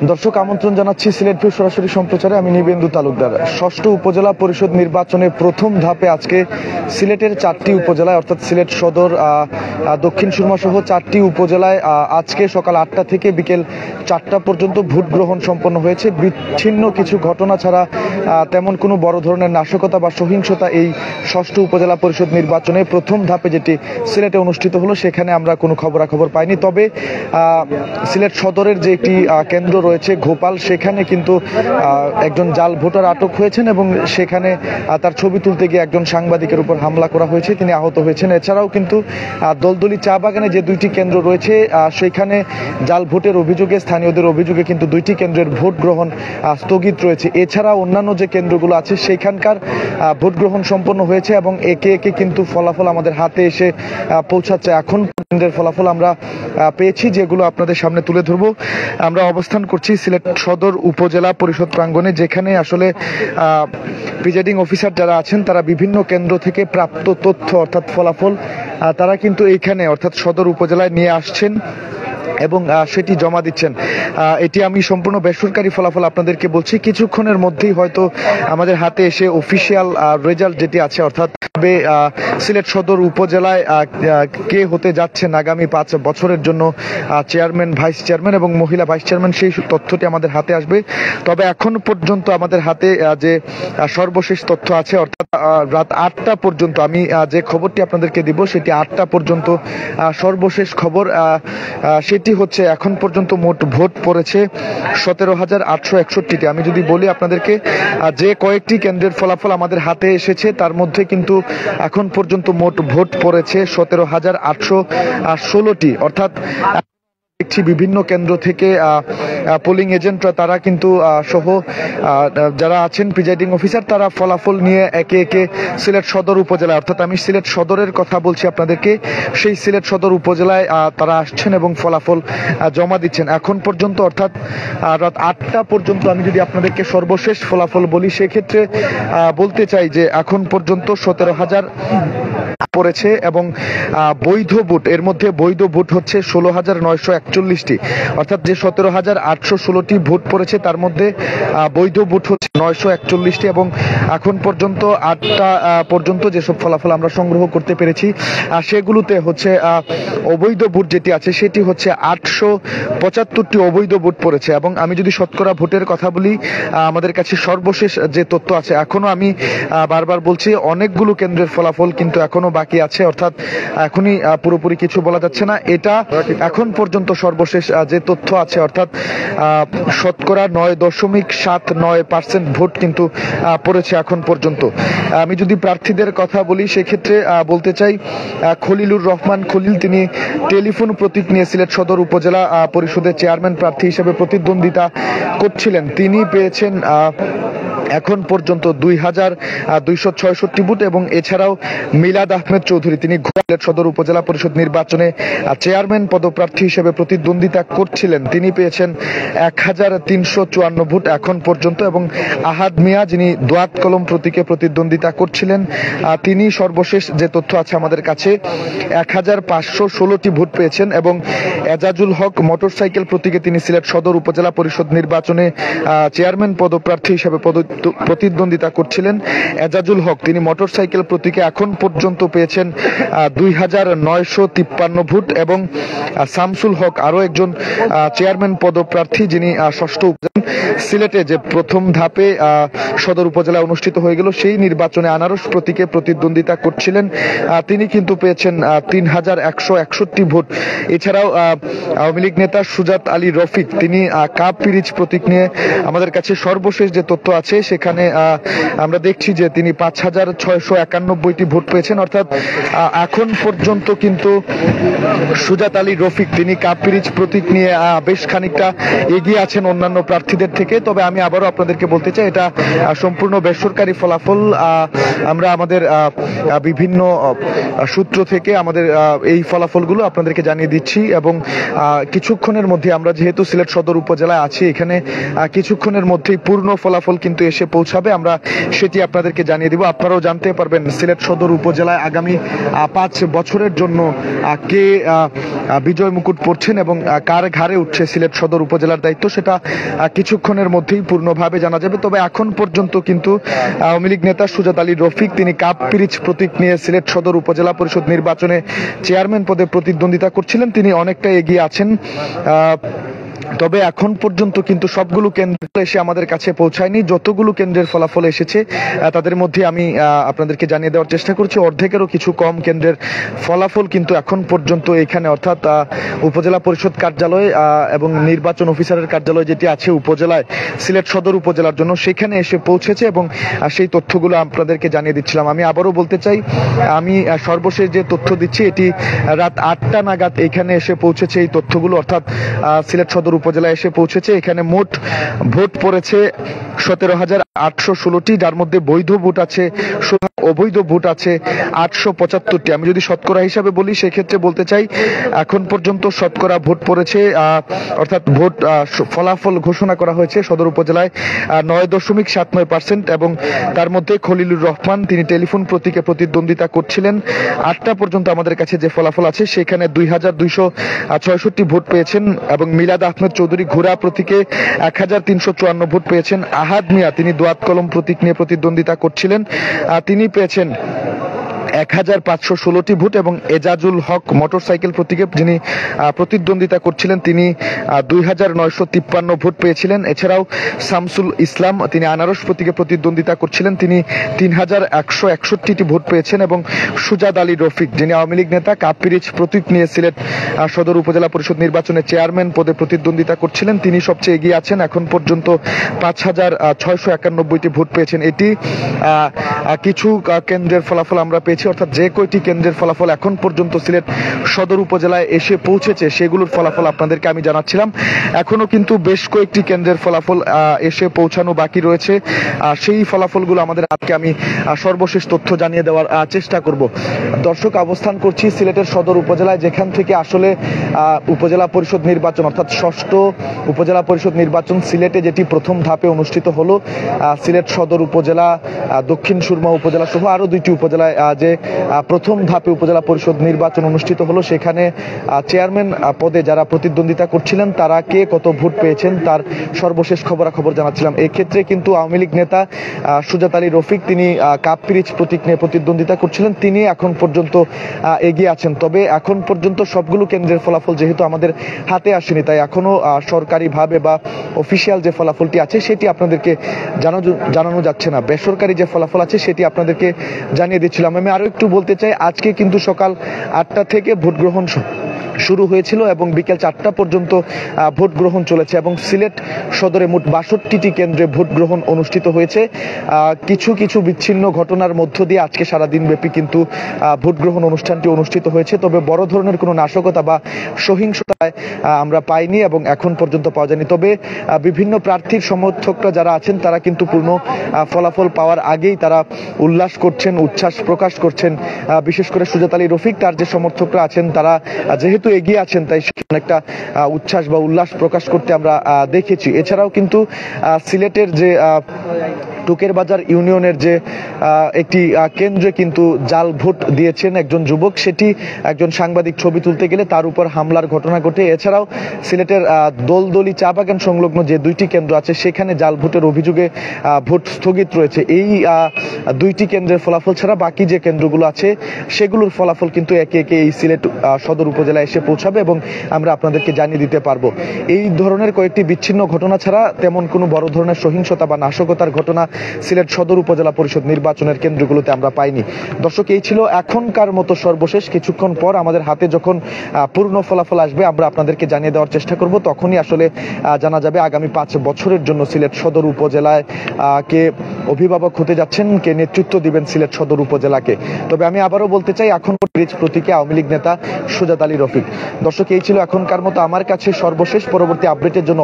দর্শক আমন্ত্রণ জানাচ্ছি সিলেট ভিউ সরাসরি সম্প্রচারে। আমি নিবেন্দু তালুকদার। ষষ্ঠ উপজেলা পরিষদ নির্বাচনের প্রথম ধাপে আজকে সিলেটের 4টি উপজেলায় অর্থাৎ সিলেট সদর, দক্ষিণ সুরমা সহ 4টি উপজেলায় আজকে সকাল 8টা থেকে বিকেল 4টা পর্যন্ত ভোট গ্রহণ সম্পন্ন হয়েছে। বিচ্ছিন্ন কিছু ঘটনা ছাড়া তেমন কোনো বড় ধরনের নাশকতা বা সহিংসতা এই ষষ্ঠ উপজেলা পরিষদ নির্বাচনে প্রথম ধাপে যেটি সিলেটে অনুষ্ঠিত হলো সেখানে আমরা কোনো খবরাখবর পাইনি। তবে সিলেট সদরের যে একটি কেন্দ্র রয়েছে ঘোপাল, সেখানে কিন্তু একজন জাল ভোটার আটক হয়েছেন এবং সেখানে তার ছবি তুলতে গিয়ে একজন সাংবাদিকের উপর হামলা করা হয়েছে, তিনি আহত হয়েছেন। এছাড়াও কিন্তু দলদলি চা বাগানে যে 2টি কেন্দ্র রয়েছে সেখানে জাল ভোটের অভিযোগে, স্থানীয়দের অভিযোগে কিন্তু 2টি কেন্দ্রের ভোট গ্রহণ স্থগিত রয়েছে। এছাড়া অন্যান্য যে কেন্দ্রগুলো আছে সেখানকার ভোট গ্রহণ সম্পন্ন হয়েছে এবং একে একে কিন্তু ফলাফল আমাদের হাতে এসে পৌঁছাচ্ছে। এখন কেন্দ্রের ফলাফল আমরা পেয়েছি, যেগুলো আপনাদের সামনে তুলে ধরবো। আমরা অবস্থান করছি সিলেট সদর উপজেলা পরিষদ প্রাঙ্গণে, যেখানে আসলে প্রিজাইডিং অফিসার যারা আছেন তারা বিভিন্ন কেন্দ্র থেকে প্রাপ্ত তথ্য অর্থাৎ ফলাফল তারা কিন্তু এইখানে অর্থাৎ সদর উপজেলায় নিয়ে আসছেন এবং সেটি জমা দিচ্ছেন। এটি আমি সম্পূর্ণ বেসরকারি ফলাফল আপনাদেরকে বলছি। কিছুক্ষণের মধ্যেই হয়তো আমাদের হাতে এসে অফিসিয়াল রেজাল্ট যেটি আছে অর্থাৎ সিলেট সদর উপজেলায় কে হতে যাচ্ছেন আগামী 5 বছরের জন্য চেয়ারম্যান, ভাইস চেয়ারম্যান এবং মহিলা ভাইস চেয়ারম্যান, সেই তথ্যটি আমাদের হাতে আসবে। তবে এখন পর্যন্ত আমাদের হাতে যে সর্বশেষ তথ্য আছে অর্থাৎ রাত 8টা পর্যন্ত, আমি যে খবরটি আপনাদেরকে দিব সেটি 8টা পর্যন্ত সর্বশেষ খবর। সেটি হচ্ছে এখন পর্যন্ত মোট ভোট পড়েছে 17,861টি। আমি যদি বলি আপনাদেরকে যে কয়েকটি কেন্দ্রের ফলাফল আমাদের হাতে এসেছে তার মধ্যে কিন্তু এখন পর্যন্ত মোট ভোট পড়েছে 17,816টি। অর্থাৎ দেখছি বিভিন্ন কেন্দ্র থেকে পোলিং এজেন্টরা তারা কিন্তু সহ যারা আছেন প্রিজাইডিং অফিসার তারা ফলাফল নিয়ে একে একে সিলেট সদর উপজেলায়, অর্থাৎ আমি সিলেট সদরের কথা বলছি আপনাদেরকে, সেই সিলেট সদর উপজেলায় তারা আসছেন এবং ফলাফল জমা দিচ্ছেন এখন পর্যন্ত। অর্থাৎ রাত 8টা পর্যন্ত আমি যদি আপনাদেরকে সর্বশেষ ফলাফল বলি সেক্ষেত্রে বলতে চাই যে এখন পর্যন্ত 17,000 পড়েছে এবং বৈধ ভোট, এর মধ্যে বৈধ ভোট হচ্ছে 16,941টি। অর্থাৎ যে 17,816টি ভোট পড়েছে তার মধ্যে বৈধ ভোট হচ্ছে 941টি এবং এখন পর্যন্ত 8টা পর্যন্ত যেসব ফলাফল আমরা সংগ্রহ করতে পেরেছি সেগুলোতে হচ্ছে অবৈধ ভোট যেটি আছে সেটি হচ্ছে 875টি অবৈধ ভোট পড়েছে। এবং আমি যদি শতকরা ভোটের কথা বলি, আমাদের কাছে সর্বশেষ যে তথ্য আছে, এখনো আমি বারবার বলছি অনেকগুলো কেন্দ্রের ফলাফল কিন্তু এখনো বাকি আছে, অর্থাৎ এখনই পুরোপুরি কিছু বলা যাচ্ছে না। এটা এখন পর্যন্ত সর্বশেষ যে তথ্য আছে অর্থাৎ শতকরা 9.79% ভোট কিন্তু পড়েছে এখন পর্যন্ত। আমি যদি প্রার্থীদের কথা বলি সেক্ষেত্রে বলতে চাই খলিলুর রহমান খলিল, তিনি টেলিফোন প্রতীক নিয়ে সিলেট সদর উপজেলা পরিষদের চেয়ারম্যান প্রার্থী হিসেবে প্রতিদ্বন্দ্বিতা করছিলেন। তিনি পেয়েছেন এখন পর্যন্ত 2,266 ভোট এবং এছাড়াও মিলাদ আহমেদ চৌধুরী, তিনি সিলেট সদর উপজেলা পরিষদ নির্বাচনে চেয়ারম্যান পদপ্রার্থী হিসেবে প্রতিদ্বন্দ্বিতা করছিলেন, তিনি পেয়েছেন 1,354 ভোট এখন পর্যন্ত। এবং আহাদ মিয়া, যিনি দোয়াত কলম প্রতীকে প্রতিদ্বন্দ্বিতা করছিলেন, তিনি সর্বশেষ যে তথ্য আছে আমাদের কাছে 1,516টি ভোট পেয়েছেন। এবং এজাজুল হক মোটরসাইকেল প্রতীকে তিনি সিলেট সদর উপজেলা পরিষদ নির্বাচনে চেয়ারম্যান পদপ্রার্থী হিসেবে প্রতিদ্বন্দ্বিতা করছিলেন। এজাজুল হক, তিনি মোটরসাইকেল প্রতীকে এখন পর্যন্ত পেয়েছেন 2,953 ভোট। এবং শামসুল হক আরো একজন চেয়ারম্যান পদপ্রার্থী, যিনি ষষ্ঠ সিলেটে যে প্রথম ধাপে সদর উপজেলা অনুষ্ঠিত হয়ে গেল সেই নির্বাচনে আনারস প্রতীকে প্রতিদ্বন্দ্বিতা করছিলেন, তিনি কিন্তু পেয়েছেন 3,161 ভোট। এছাড়াও আওয়ামী লীগ নেতা সুজাত আলী রফিক, তিনি কাপ পিরিচ প্রতীক নিয়ে আমাদের কাছে সর্বশেষ যে তথ্য আছে সেখানে আমরা দেখছি যে তিনি 5,691টি ভোট পেয়েছেন। অর্থাৎ এখন পর্যন্ত কিন্তু সুজাত আলী রফিক, তিনি কাপ পিরিচ প্রতীক নিয়ে বেশ খানিকটা এগিয়ে আছেন অন্যান্য প্রার্থীদের থেকে। থেকে। তবে আমি আবারও আপনাদেরকে বলতে চাই এটা সম্পূর্ণ বেসরকারি ফলাফল। আমরা আমাদের বিভিন্ন সূত্র থেকে আমাদের এই ফলাফলগুলো আপনাদেরকে জানিয়ে দিচ্ছি এবং কিছুক্ষণের মধ্যে আমরা যেহেতু সিলেট সদর উপজেলায় আছি, এখানে কিছুক্ষণের মধ্যেই পূর্ণ ফলাফল কিন্তু এসে পৌঁছাবে, আমরা সেটি আপনাদেরকে জানিয়ে দিব। আপনারাও জানতে পারবেন সিলেট সদর উপজেলায় আগামী 5 বছরের জন্য কে বিজয় মুকুট পড়ছেন এবং কার ঘাড়ে উঠছে সিলেট সদর উপজেলার দায়িত্ব, সেটা কিছুক্ষণের মধ্যেই পূর্ণভাবে জানা যাবে। তবে এখন পর্যন্ত কিন্তু আওয়ামী লীগ নেতা সুজাত আলী রফিক তিনি কাপ পিরিচ প্রতীক নিয়ে সিলেট সদর উপজেলা পরিষদ নির্বাচনে চেয়ারম্যান পদে প্রতিদ্বন্দ্বিতা করছিলেন, তিনি অনেকটা এগিয়ে আছেন। তবে এখন পর্যন্ত কিন্তু সবগুলো কেন্দ্র এসে আমাদের কাছে পৌঁছায়নি। যতগুলো কেন্দ্রের ফলাফল এসেছে তাদের মধ্যে আমি আপনাদেরকে জানিয়ে দেওয়ার চেষ্টা করছি অর্ধেকেরও কিছু কম কেন্দ্রের ফলাফল কিন্তু এখন পর্যন্ত এখানে, অর্থাৎ উপজেলা পরিষদ কার্যালয় এবং নির্বাচন অফিসারের কার্যালয় যেটি আছে উপজেলায় সিলেট সদর উপজেলার জন্য, সেখানে এসে পৌঁছেছে এবং সেই তথ্যগুলো আপনাদেরকে জানিয়ে দিচ্ছিলাম। আমি আবারও বলতে চাই, আমি সর্বশেষ যে তথ্য দিচ্ছি এটি রাত 8টা নাগাদ এখানে এসে পৌঁছেছে এই তথ্যগুলো, অর্থাৎ সিলেট সদর উপজেলায় এসে পৌঁছেছে। এখানে মোট ভোট পড়েছে 17,816টি, যার মধ্যে বৈধ ভোট আছে, অবৈধ ভোট আছে 875টি। আমি যদি শতকরা হিসাবে বলি সেক্ষেত্রে বলতে চাই এখন পর্যন্ত শতকরা ভোট পড়েছে, অর্থাৎ ভোট ফলাফল ঘোষণা করা হয়েছে সদর উপজেলায় 9.79% এবং তার মধ্যে খলিলুর রহমান তিনি টেলিফোন প্রতীকে প্রতিদ্বন্দ্বিতা করছিলেন। 8টা পর্যন্ত আমাদের কাছে যে ফলাফল আছে সেখানে 2,266 ভোট পেয়েছেন এবং মিলাদ আহমেদ চৌধুরী ঘোড়া প্রতীকে 1,354 ভোট পেয়েছেন। আহাদ মিয়া তিনি দোয়াত কলম প্রতীক নিয়ে প্রতিদ্বন্দ্বিতা করছিলেন, তিনি পেয়েছেন 1,516টি ভোট এবং এজাজুল হক মোটরসাইকেল প্রতীকে যিনি প্রতিদ্বন্দ্বিতা করছিলেন তিনি 2,953 ভোট পেয়েছিলেন। এছাড়াও শামসুল ইসলাম তিনি আনারস প্রতীকে প্রতিদ্বন্দ্বিতা করছিলেন, তিনি 3,161টি ভোট পেয়েছেন এবং সুজাত আলী রফিক যিনি আওয়ামী লীগ নেতা কাপ পিরিচ প্রতীক নিয়ে সিলেট সদর উপজেলা পরিষদ নির্বাচনে চেয়ারম্যান পদে প্রতিদ্বন্দ্বিতা করছিলেন, তিনি সবচেয়ে এগিয়ে আছেন। এখন পর্যন্ত 5,691টি ভোট পেয়েছেন। এটি কিছু কেন্দ্রের ফলাফল আমরা পেয়েছি, অর্থাৎ যে কয়টি কেন্দ্রের ফলাফল এখন পর্যন্ত সিলেট সদর উপজেলায় এসে পৌঁছেছে সেগুলোর ফলাফল আপনাদেরকে আমি জানাচ্ছিলাম। এখনো কিন্তু বেশ কয়েকটি কেন্দ্রের ফলাফল এসে পৌঁছানো বাকি রয়েছে, সেই ফলাফলগুলো আমাদের আজকে আমি সর্বশেষ তথ্য জানিয়ে দেওয়ার চেষ্টা করব। দর্শক, অবস্থান করছি সিলেটের সদর উপজেলায়, যেখান থেকে আসলে উপজেলা পরিষদ নির্বাচন অর্থাৎ 6ষ্ঠ উপজেলা পরিষদ নির্বাচন সিলেটে যেটি প্রথম ধাপে অনুষ্ঠিত হলো। সিলেট সদর উপজেলা, দক্ষিণ সুরমা উপজেলা সহ আরো 2টি উপজেলায় যে প্রথম ধাপে উপজেলা পরিষদ নির্বাচন অনুষ্ঠিত হলো, সেখানে চেয়ারম্যান পদে যারা প্রতিদ্বন্দ্বিতা করছিলেন তারা কে কত ভোট পেয়েছেন তার সর্বশেষ খবরাখবর জানাচ্ছিলাম। এই ক্ষেত্রে কিন্তু আওয়ামী লীগ নেতা সুজাত আলী রফিক তিনি কাপ পিরিচ প্রতীক নিয়ে প্রতিদ্বন্দ্বিতা করছিলেন, তিনি এখন পর্যন্ত এগিয়ে আছেন। তবে এখন পর্যন্ত সবগুলো কেন্দ্রের ফলাফল যেহেতু আমাদের হাতে আসেনি, তাই এখনো সরকারিভাবে বা অফিসিয়াল যে ফলাফলটি আছে সেটি আপনাদেরকে জানানো যাচ্ছে না। বেসরকারি যে ফলাফল আছে সেটি আপনাদেরকে জানিয়ে দিচ্ছিলাম। আমি আরো একটু বলতে চাই, আজকে কিন্তু সকাল 8টা থেকে ভোট গ্রহণ শুরু হয়েছিল এবং বিকেল 4টা পর্যন্ত ভোট গ্রহণ চলেছে এবং সিলেট সদরে মোট 62টি কেন্দ্রে ভোট গ্রহণ অনুষ্ঠিত হয়েছে। কিছু কিছু বিচ্ছিন্ন ঘটনার মধ্য দিয়ে আজকে সারাদিন ব্যাপী কিন্তু ভোট গ্রহণ অনুষ্ঠানটি অনুষ্ঠিত হয়েছে। তবে বড় ধরনের কোনো নাশকতা বা সহিংসতায় আমরা পাইনি এবং এখন পর্যন্ত পাওয়া যায়নি। তবে বিভিন্ন প্রার্থীর সমর্থকরা যারা আছেন তারা কিন্তু পূর্ণ ফলাফল পাওয়ার আগেই তারা উল্লাস করছেন, উচ্ছ্বাস প্রকাশ করছেন। বিশেষ করে সুজাত আলী রফিক তার যে সমর্থকরা আছেন তারা যেহেতু এগিয়ে আছেন তাই অনেকটা উচ্ছ্বাস বা উল্লাস প্রকাশ করতে আমরা দেখেছি। এছাড়াও কিন্তু সিলেটের যে টুকের বাজার ইউনিয়নের যে একটি কেন্দ্রে কিন্তু জাল ভোট দিয়েছেন একজন যুবক, সেটি একজন সাংবাদিক ছবি তুলতে গেলে তার উপর হামলার ঘটনা ঘটে। এছাড়াও সিলেটের দোলদলি চা বাগান সংলগ্ন যে 2টি কেন্দ্র আছে সেখানে জাল ভোটের অভিযোগে ভোট স্থগিত রয়েছে। এই 2টি কেন্দ্রের ফলাফল ছাড়া বাকি যে কেন্দ্রগুলো আছে সেগুলোর ফলাফল কিন্তু একে একে এই সিলেট সদর উপজেলায় এসে পৌঁছাবে এবং আমরা আপনাদেরকে জানিয়ে দিতে পারবো। এই ধরনের কয়েকটি বিচ্ছিন্ন ঘটনা ছাড়া তেমন কোনো বড় ধরনের সহিংসতা বা নাশকতার ঘটনা সিলেট সদর উপজেলা পরিষদ নির্বাচনের কেন্দ্রগুলোতে আমরা পাইনি। দর্শক, এই ছিল এখনকার মতো সর্বশেষ। কিছুক্ষণ পর আমাদের হাতে যখন পূর্ণ ফলাফল আসবে আমরা আপনাদেরকে জানিয়ে দেওয়ার চেষ্টা করব, তখনই আসলে জানা যাবে আগামী 5 বছরের জন্য সিলেট সদর উপজেলায় কে অভিভাবক হতে যাচ্ছেন, কে নেতৃত্ব দিবেন সিলেট সদর উপজেলাকে। তবে আমি আবারও বলতে চাই, এখন পিরিচ প্রতীকে আওয়ামী লীগ নেতা সুজাত আলী রফিক। দর্শক, এই ছিল এখনকার মতো আমার কাছে সর্বশেষ। পরবর্তী আপডেটের জন্য